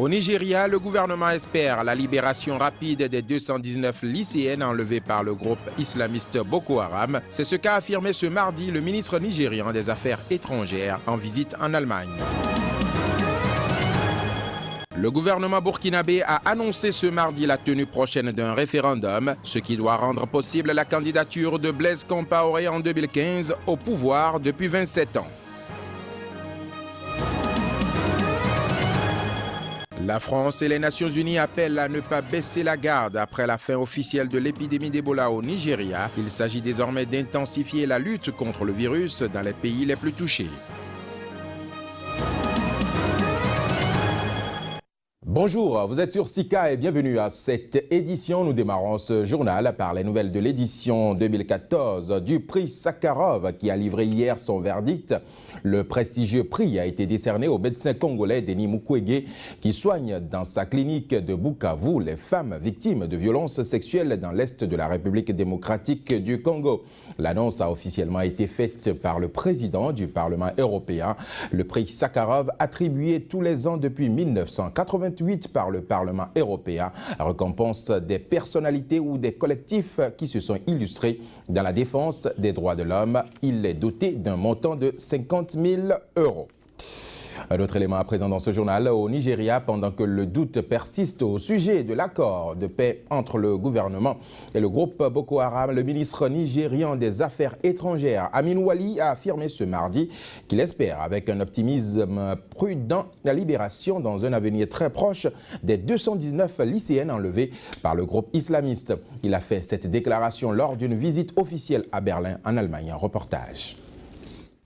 Au Nigeria, le gouvernement espère la libération rapide des 219 lycéennes enlevées par le groupe islamiste Boko Haram. C'est ce qu'a affirmé ce mardi le ministre nigérian des Affaires étrangères en visite en Allemagne. Le gouvernement burkinabé a annoncé ce mardi la tenue prochaine d'un référendum, ce qui doit rendre possible la candidature de Blaise Compaoré en 2015 au pouvoir depuis 27 ans. La France et les Nations Unies appellent à ne pas baisser la garde après la fin officielle de l'épidémie d'Ebola au Nigeria. Il s'agit désormais d'intensifier la lutte contre le virus dans les pays les plus touchés. Bonjour, vous êtes sur Sika et bienvenue à cette édition. Nous démarrons ce journal par les nouvelles de l'édition 2014 du prix Sakharov qui a livré hier son verdict. Le prestigieux prix a été décerné au médecin congolais Denis Mukwege qui soigne dans sa clinique de Bukavu les femmes victimes de violences sexuelles dans l'est de la République démocratique du Congo. L'annonce a officiellement été faite par le président du Parlement européen. Le prix Sakharov, attribué tous les ans depuis 1988 par le Parlement européen, récompense des personnalités ou des collectifs qui se sont illustrés dans la défense des droits de l'homme. Il est doté d'un montant de 50 000 €. Un autre élément à présent dans ce journal, au Nigeria, pendant que le doute persiste au sujet de l'accord de paix entre le gouvernement et le groupe Boko Haram, le ministre nigérian des Affaires étrangères, Amin Wali, a affirmé ce mardi qu'il espère, avec un optimisme prudent, la libération dans un avenir très proche des 219 lycéennes enlevées par le groupe islamiste. Il a fait cette déclaration lors d'une visite officielle à Berlin, en Allemagne. Un reportage.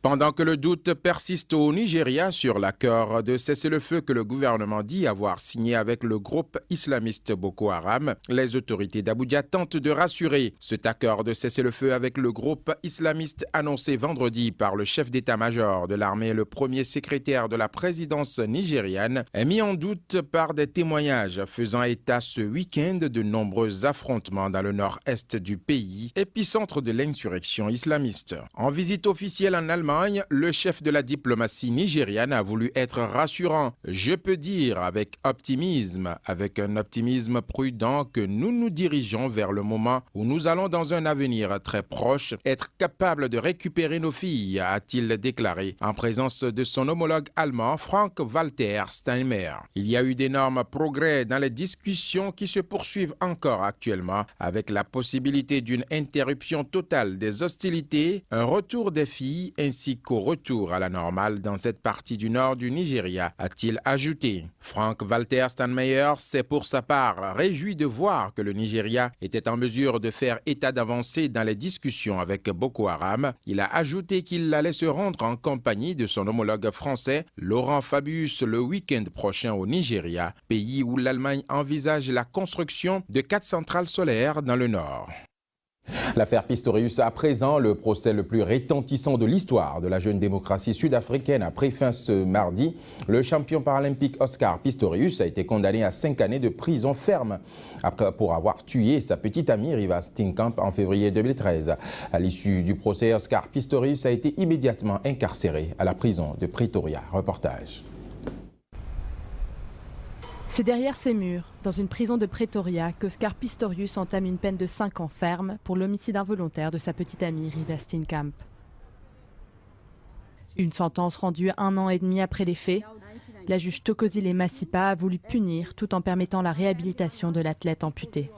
Pendant que le doute persiste au Nigeria sur l'accord de cessez-le-feu que le gouvernement dit avoir signé avec le groupe islamiste Boko Haram, les autorités d'Abuja tentent de rassurer. Cet accord de cessez-le-feu avec le groupe islamiste annoncé vendredi par le chef d'état-major de l'armée et le premier secrétaire de la présidence nigériane est mis en doute par des témoignages faisant état ce week-end de nombreux affrontements dans le nord-est du pays, épicentre de l'insurrection islamiste. En visite officielle en Allemagne, le chef de la diplomatie nigériane a voulu être rassurant. Je peux dire avec optimisme, avec un optimisme prudent, que nous nous dirigeons vers le moment où nous allons dans un avenir très proche être capables de récupérer nos filles, a-t-il déclaré en présence de son homologue allemand Frank-Walter Steinmeier. Il y a eu d'énormes progrès dans les discussions qui se poursuivent encore actuellement, avec la possibilité d'une interruption totale des hostilités, un retour des filles ainsi qu'au retour à la normale dans cette partie du nord du Nigeria, a-t-il ajouté. Frank-Walter Steinmeier s'est pour sa part réjoui de voir que le Nigeria était en mesure de faire état d'avancée dans les discussions avec Boko Haram. Il a ajouté qu'il allait se rendre en compagnie de son homologue français, Laurent Fabius, le week-end prochain au Nigeria, pays où l'Allemagne envisage la construction de 4 centrales solaires dans le nord. L'affaire Pistorius à présent, le procès le plus retentissant de l'histoire de la jeune démocratie sud-africaine a pris fin ce mardi. Le champion paralympique Oscar Pistorius a été condamné à 5 années de prison ferme pour avoir tué sa petite amie Reeva Steenkamp en février 2013. À l'issue du procès, Oscar Pistorius a été immédiatement incarcéré à la prison de Pretoria. Reportage. C'est derrière ces murs, dans une prison de Pretoria, qu'Oscar Pistorius entame une peine de 5 ans ferme pour l'homicide involontaire de sa petite amie Reeva Steenkamp. Une sentence rendue 1 an et demi après les faits, la juge Thokozile Masipa a voulu punir tout en permettant la réhabilitation de l'athlète amputé.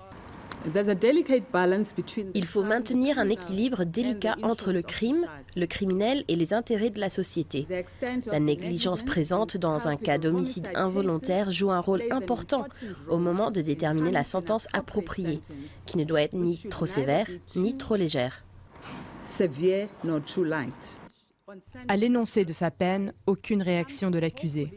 Il faut maintenir un équilibre délicat entre le crime, le criminel et les intérêts de la société. La négligence présente dans un cas d'homicide involontaire joue un rôle important au moment de déterminer la sentence appropriée, qui ne doit être ni trop sévère ni trop légère. À l'énoncé de sa peine, aucune réaction de l'accusé.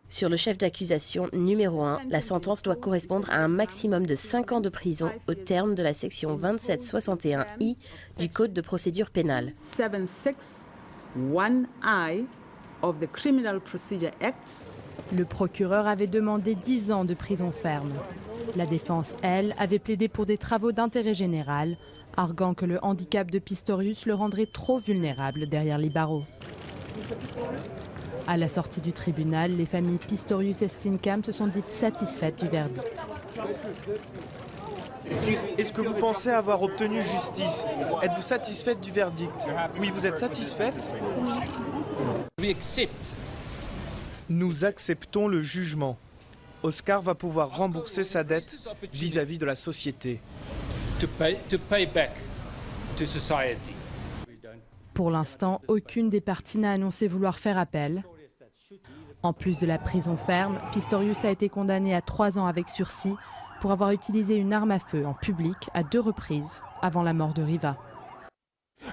Sur le chef d'accusation numéro 1, la sentence doit correspondre à un maximum de 5 ans de prison au terme de la section 2761I du Code de procédure pénale. Le procureur avait demandé 10 ans de prison ferme. La défense, elle, avait plaidé pour des travaux d'intérêt général, arguant que le handicap de Pistorius le rendrait trop vulnérable derrière les barreaux. À la sortie du tribunal, les familles Pistorius et Steenkamp se sont dites satisfaites du verdict. Est-ce que vous pensez avoir obtenu justice? Êtes-vous satisfaite du verdict? Oui, vous êtes satisfaite? Oui. Nous acceptons le jugement. Oscar va pouvoir rembourser sa dette vis-à-vis de la société. To pay back to society. Pour l'instant, aucune des parties n'a annoncé vouloir faire appel. En plus de la prison ferme, Pistorius a été condamné à 3 ans avec sursis pour avoir utilisé une arme à feu en public à 2 reprises avant la mort de Riva.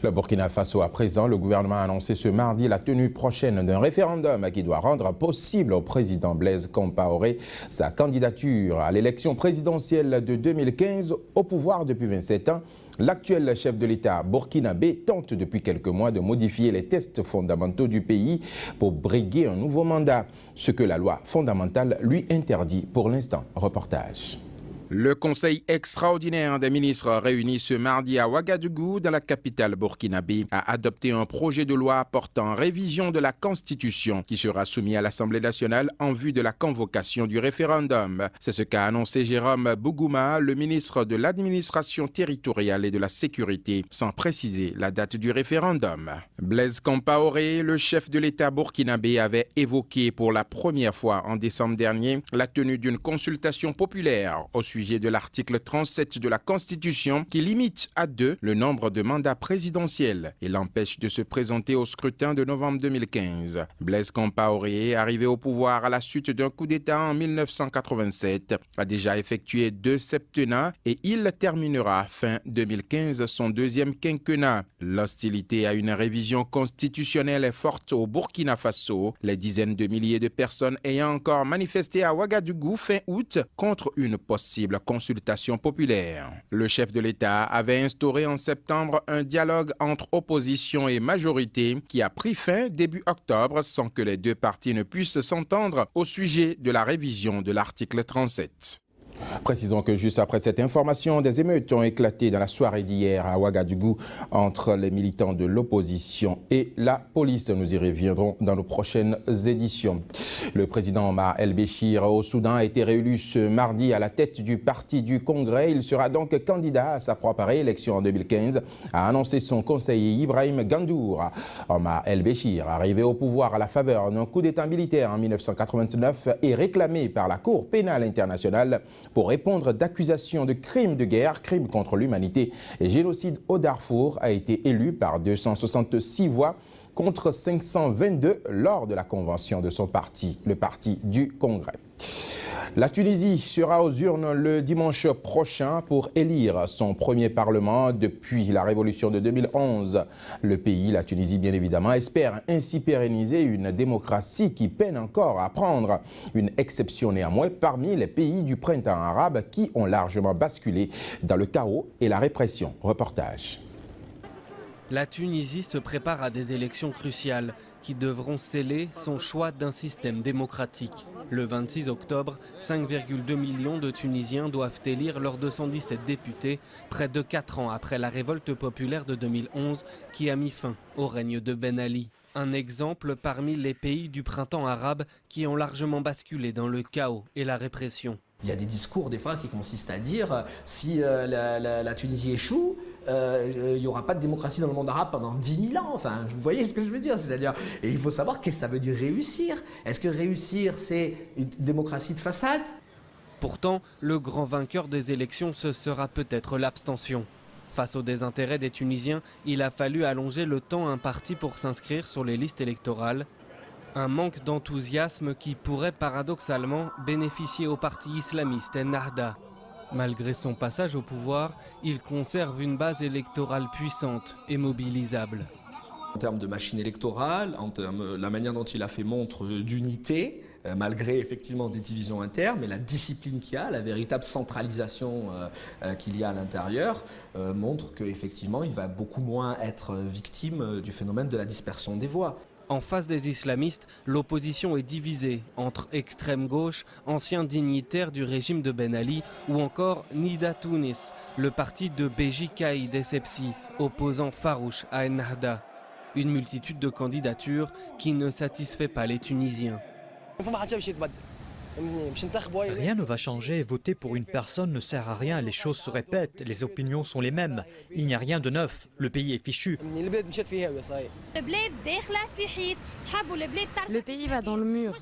Le Burkina Faso à présent, le gouvernement a annoncé ce mardi la tenue prochaine d'un référendum qui doit rendre possible au président Blaise Compaoré sa candidature à l'élection présidentielle de 2015 au pouvoir depuis 27 ans. L'actuel chef de l'État burkinabé tente depuis quelques mois de modifier les textes fondamentaux du pays pour briguer un nouveau mandat, ce que la loi fondamentale lui interdit pour l'instant. Reportage. Le Conseil extraordinaire des ministres réuni ce mardi à Ouagadougou, dans la capitale burkinabé, a adopté un projet de loi portant révision de la Constitution qui sera soumis à l'Assemblée nationale en vue de la convocation du référendum. C'est ce qu'a annoncé Jérôme Bougouma, le ministre de l'Administration territoriale et de la Sécurité, sans préciser la date du référendum. Blaise Compaoré, le chef de l'État burkinabé, avait évoqué pour la première fois en décembre dernier la tenue d'une consultation populaire au sujet de l'article 37 de la Constitution qui limite à 2 le nombre de mandats présidentiels et l'empêche de se présenter au scrutin de novembre 2015. Blaise Compaoré, arrivé au pouvoir à la suite d'un coup d'État en 1987, a déjà effectué 2 septennats et il terminera fin 2015 son 2e quinquennat. L'hostilité à une révision constitutionnelle est forte au Burkina Faso, les dizaines de milliers de personnes ayant encore manifesté à Ouagadougou fin août contre une possible consultation populaire. Le chef de l'État avait instauré en septembre un dialogue entre opposition et majorité qui a pris fin début octobre sans que les 2 parties ne puissent s'entendre au sujet de la révision de l'article 37. Précisons que juste après cette information, des émeutes ont éclaté dans la soirée d'hier à Ouagadougou entre les militants de l'opposition et la police. Nous y reviendrons dans nos prochaines éditions. Le président Omar El-Béchir au Soudan a été réélu ce mardi à la tête du parti du Congrès. Il sera donc candidat à sa propre réélection en 2015, a annoncé son conseiller Ibrahim Gandour. Omar El-Béchir, arrivé au pouvoir à la faveur d'un coup d'État militaire en 1989, est réclamé par la Cour pénale internationale pour répondre d'accusations de crimes de guerre, crimes contre l'humanité et génocide au Darfour, a été élu par 266 voix contre 522 lors de la convention de son parti, le Parti du Congrès. La Tunisie sera aux urnes le dimanche prochain pour élire son premier parlement depuis la révolution de 2011. Le pays, la Tunisie bien évidemment, espère ainsi pérenniser une démocratie qui peine encore à prendre. Une exception néanmoins parmi les pays du printemps arabe qui ont largement basculé dans le chaos et la répression. Reportage. La Tunisie se prépare à des élections cruciales qui devront sceller son choix d'un système démocratique. Le 26 octobre, 5,2 millions de Tunisiens doivent élire leurs 217 députés, près de 4 ans après la révolte populaire de 2011 qui a mis fin au règne de Ben Ali. Un exemple parmi les pays du printemps arabe qui ont largement basculé dans le chaos et la répression. Il y a des discours des fois qui consistent à dire si la Tunisie échoue, il n'y aura pas de démocratie dans le monde arabe pendant 10 000 ans. Enfin, vous voyez ce que je veux dire, c'est-à-dire, et il faut savoir qu'est-ce que ça veut dire réussir. Est-ce que réussir, c'est une démocratie de façade? Pourtant, le grand vainqueur des élections, ce sera peut-être l'abstention. Face au désintérêt des Tunisiens, il a fallu allonger le temps imparti pour s'inscrire sur les listes électorales. Un manque d'enthousiasme qui pourrait paradoxalement bénéficier au parti islamiste Ennahda. Malgré son passage au pouvoir, il conserve une base électorale puissante et mobilisable. En termes de machine électorale, en termes de la manière dont il a fait montre d'unité, malgré effectivement des divisions internes, mais la discipline qu'il y a, la véritable centralisation qu'il y a à l'intérieur, montre qu'effectivement il va beaucoup moins être victime du phénomène de la dispersion des voix. En face des islamistes, l'opposition est divisée entre extrême gauche, anciens dignitaires du régime de Ben Ali, ou encore Nida Tounis, le parti de Beji Caïd Essebsi, opposant farouche à Ennahda. Une multitude de candidatures qui ne satisfait pas les Tunisiens. Rien ne va changer, voter pour une personne ne sert à rien, les choses se répètent, les opinions sont les mêmes. Il n'y a rien de neuf, le pays est fichu. Le pays va dans le mur.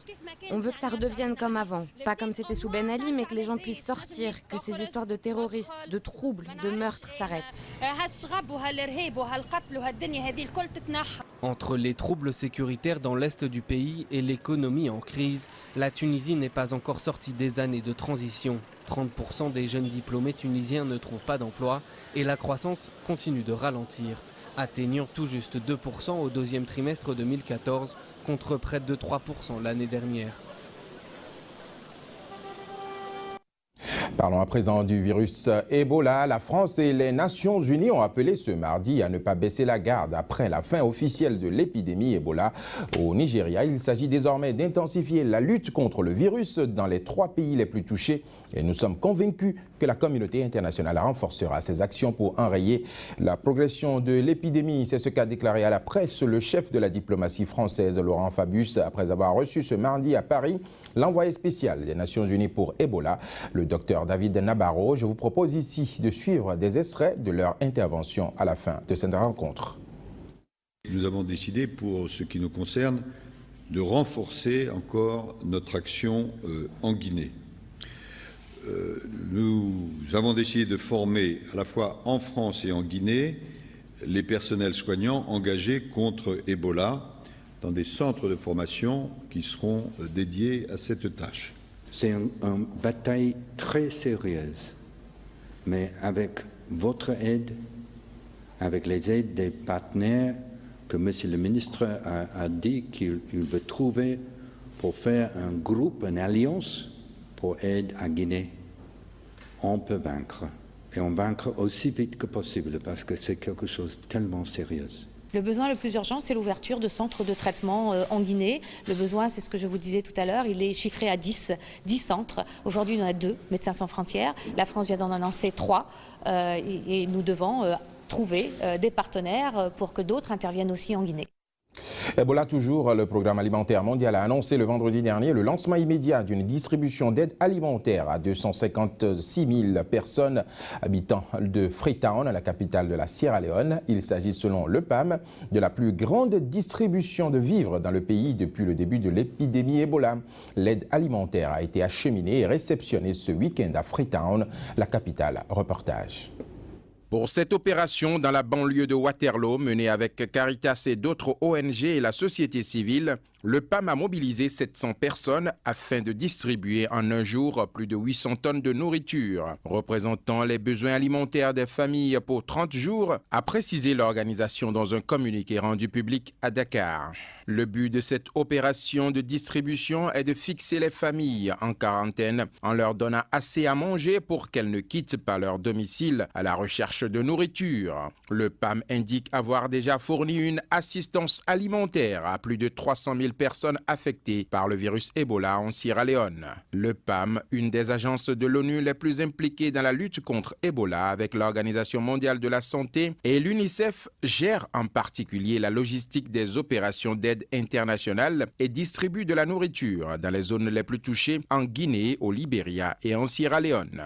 On veut que ça redevienne comme avant. Pas comme c'était sous Ben Ali, mais que les gens puissent sortir, que ces histoires de terroristes, de troubles, de meurtres s'arrêtent. Entre les troubles sécuritaires dans l'est du pays et l'économie en crise, la Tunisie n'est pas encore sortie des années de transition. 30% des jeunes diplômés tunisiens ne trouvent pas d'emploi et la croissance continue de ralentir, atteignant tout juste 2% au deuxième trimestre 2014 contre près de 3% l'année dernière. Parlons à présent du virus Ebola. La France et les Nations Unies ont appelé ce mardi à ne pas baisser la garde après la fin officielle de l'épidémie Ebola au Nigeria. Il s'agit désormais d'intensifier la lutte contre le virus dans les 3 pays les plus touchés. Et nous sommes convaincus que la communauté internationale renforcera ses actions pour enrayer la progression de l'épidémie. C'est ce qu'a déclaré à la presse le chef de la diplomatie française, Laurent Fabius, après avoir reçu ce mardi à Paris l'envoyé spécial des Nations Unies pour Ebola, le docteur David Nabarro. Je vous propose ici de suivre des extraits de leur intervention à la fin de cette rencontre. Nous avons décidé, pour ce qui nous concerne, de renforcer encore notre action en Guinée. Nous avons décidé de former à la fois en France et en Guinée les personnels soignants engagés contre Ebola dans des centres de formation qui seront dédiés à cette tâche. C'est une bataille très sérieuse, mais avec votre aide, avec les aides des partenaires que M. le ministre a dit qu'il veut trouver pour faire un groupe, une alliance pour aider à Guinée, on peut vaincre. Et on vaincre aussi vite que possible parce que c'est quelque chose de tellement sérieux. Le besoin le plus urgent, c'est l'ouverture de centres de traitement en Guinée. Le besoin, c'est ce que je vous disais tout à l'heure, il est chiffré à 10 centres. Aujourd'hui, il y en a 2, Médecins sans frontières. La France vient d'en annoncer 3 et nous devons trouver des partenaires pour que d'autres interviennent aussi en Guinée. Ebola toujours, le programme alimentaire mondial a annoncé le vendredi dernier le lancement immédiat d'une distribution d'aide alimentaire à 256 000 personnes habitant de Freetown, la capitale de la Sierra Leone. Il s'agit selon le PAM de la plus grande distribution de vivres dans le pays depuis le début de l'épidémie Ebola. L'aide alimentaire a été acheminée et réceptionnée ce week-end à Freetown, la capitale. Reportage. Pour cette opération dans la banlieue de Waterloo, menée avec Caritas et d'autres ONG et la société civile, le PAM a mobilisé 700 personnes afin de distribuer en un jour plus de 800 tonnes de nourriture, représentant les besoins alimentaires des familles pour 30 jours, a précisé l'organisation dans un communiqué rendu public à Dakar. Le but de cette opération de distribution est de fixer les familles en quarantaine en leur donnant assez à manger pour qu'elles ne quittent pas leur domicile à la recherche de nourriture. Le PAM indique avoir déjà fourni une assistance alimentaire à plus de 300 000 personnes affectées par le virus Ebola en Sierra Leone. Le PAM, une des agences de l'ONU les plus impliquées dans la lutte contre Ebola avec l'Organisation mondiale de la santé et l'UNICEF, gère en particulier la logistique des opérations d'aide internationale et distribue de la nourriture dans les zones les plus touchées en Guinée, au Libéria et en Sierra Leone.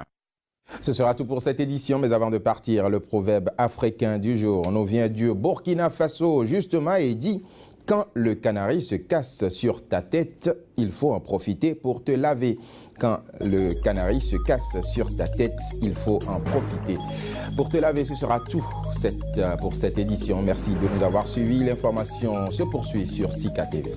Ce sera tout pour cette édition, mais avant de partir, le proverbe africain du jour nous vient du Burkina Faso justement et dit « Quand le canari se casse sur ta tête, il faut en profiter pour te laver. Quand le canari se casse sur ta tête, il faut en profiter pour te laver. » Ce sera tout pour cette édition. Merci de nous avoir suivis. L'information se poursuit sur Sika TV.